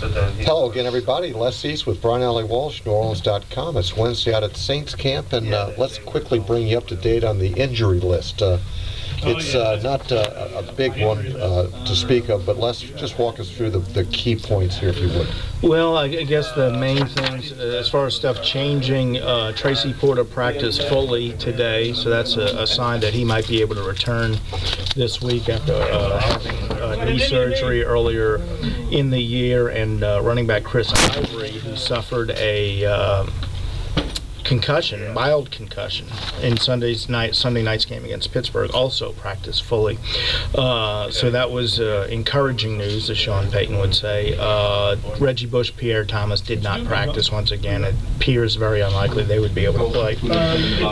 Hello again, everybody. Les East with Brian Allee-Walsh, NewOrleans.com. It's Wednesday out at Saints camp, and let's quickly bring you up to date on the injury list. It's not a big one to speak of, but let's just walk us through the key points here, if you would. Well, I guess the main things, as far as stuff changing, Tracy Porter practiced fully today, so that's a sign that he might be able to return this week after having knee surgery earlier in the year. And running back Chris Ivory, who suffered a concussion, mild concussion, in Sunday night's game against Pittsburgh, also practiced fully. So that was encouraging news, as Sean Payton would say. Reggie Bush, Pierre Thomas did not practice once again. It appears very unlikely they would be able to play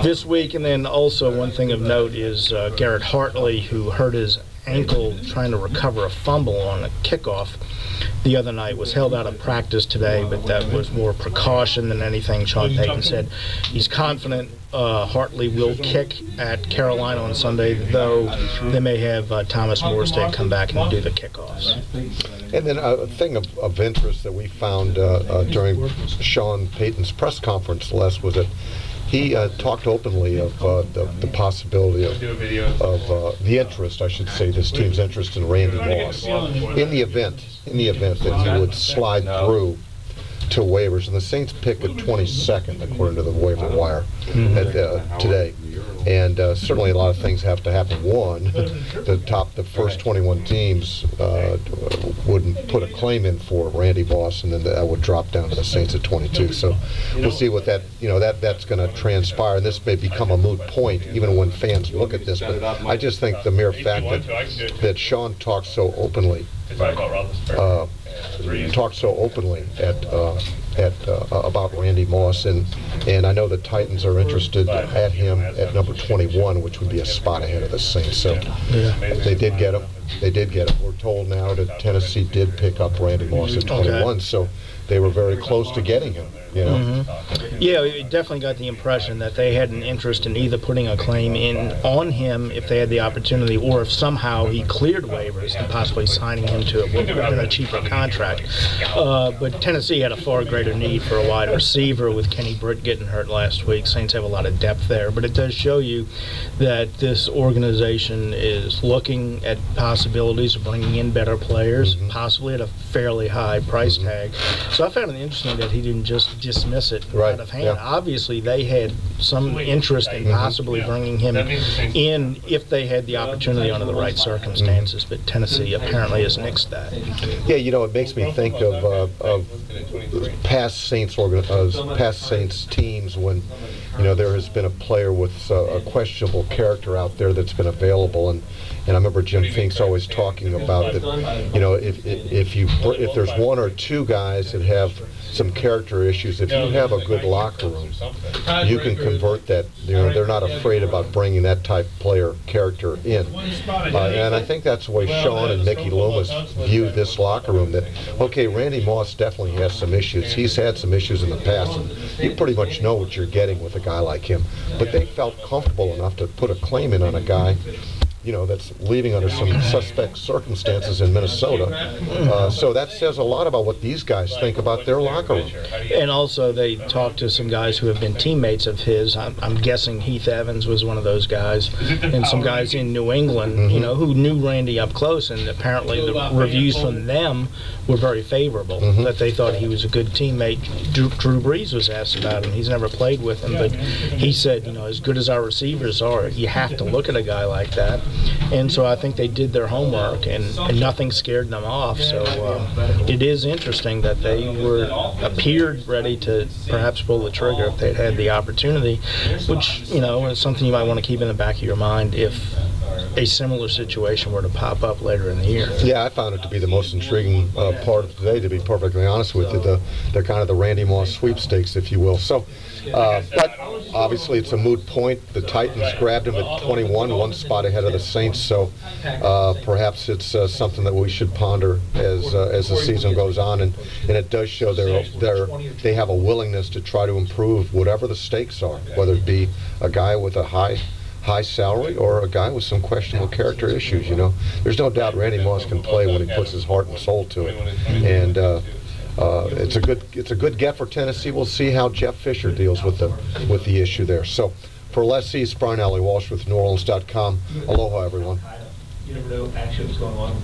this week. And then also one thing of note is Garrett Hartley, who hurt his ankle trying to recover a fumble on a kickoff the other night, was held out of practice today, but that was more precaution than anything. Sean Payton said he's confident Hartley will kick at Carolina on Sunday, though they may have Thomas Morstead come back and do the kickoffs. And then a thing of interest that we found during Sean Payton's press conference, Les, was that he talked openly of the possibility of the interest, I should say, this team's interest in Randy Moss in the event that he would slide through to waivers. And the Saints pick at 22nd, according to the waiver wire today. And certainly a lot of things have to happen. One, the first 21 teams wouldn't put a claim in for Randy Moss, and then that would drop down to the Saints at 22. So we'll see what that's going to transpire. And this may become a moot point even when fans look at this. But I just think the mere fact that Sean talks so openly about Randy Moss, and I know the Titans are interested at him at number 21, which would be a spot ahead of the Saints. So they did get him. We're told now that Tennessee did pick up Randy Moss at 21, so they were very close to getting him. You know? Yeah, we definitely got the impression that they had an interest in either putting a claim in on him if they had the opportunity, or if somehow he cleared waivers and possibly signing him to a cheaper contract. But Tennessee had a far greater need for a wide receiver with Kenny Britt getting hurt last week. Saints have a lot of depth there, but it does show you that this organization is looking at possibilities of bringing in better players, possibly at a fairly high price tag. So I found it interesting that he didn't just dismiss it out of hand. Obviously, they had some interest in possibly bringing him in if they had the opportunity under the right circumstances, but Tennessee apparently has nixed that. Yeah, you know, it makes me think of past Saints teams when, you know, there has been a player with a questionable character out there that's been available, and I remember Jim Finks always talking about that. You know, if there's one or two guys that have some character issues, if you have a good locker room, you can convert that. You know, they're not afraid about bringing that type of player character in, and I think that's the way Sean and Mickey Loomis viewed this locker room. That, okay, Randy Moss definitely has some issues. He's had some issues in the past, and you pretty much know what you're getting with a guy like him. But they felt comfortable enough to put a claim in on a guy, you know, that's leaving under some suspect circumstances in Minnesota. So that says a lot about what these guys think about their locker room. And also they talked to some guys who have been teammates of his. I'm guessing Heath Evans was one of those guys, and some guys in New England, you know, who knew Randy up close, and apparently the reviews from them were very favorable, that they thought he was a good teammate. Drew Brees was asked about him. He's never played with him, but he said, you know, as good as our receivers are, you have to look at a guy like that. And so I think they did their homework, and nothing scared them off. So it is interesting that they appeared ready to perhaps pull the trigger if they'd had the opportunity, which, you know, is something you might want to keep in the back of your mind if a similar situation were to pop up later in the year. Yeah, I found it to be the most intriguing part of today, to be perfectly honest with you. They're kind of the Randy Moss sweepstakes, if you will. So, but obviously it's a moot point. The Titans grabbed him at 21, one spot ahead of the Saints. So perhaps it's something that we should ponder as the season goes on. And it does show they have a willingness to try to improve whatever the stakes are, whether it be a guy with a high salary or a guy with some questionable character issues. You know, there's no doubt Randy Moss can play when he puts his heart and soul to it. And it's a good get for Tennessee. We'll see how Jeff Fisher deals with the issue there. So for Les East, Brian Allee-Walsh with NewOrleans.com. Aloha, everyone. You never know actually what's going on.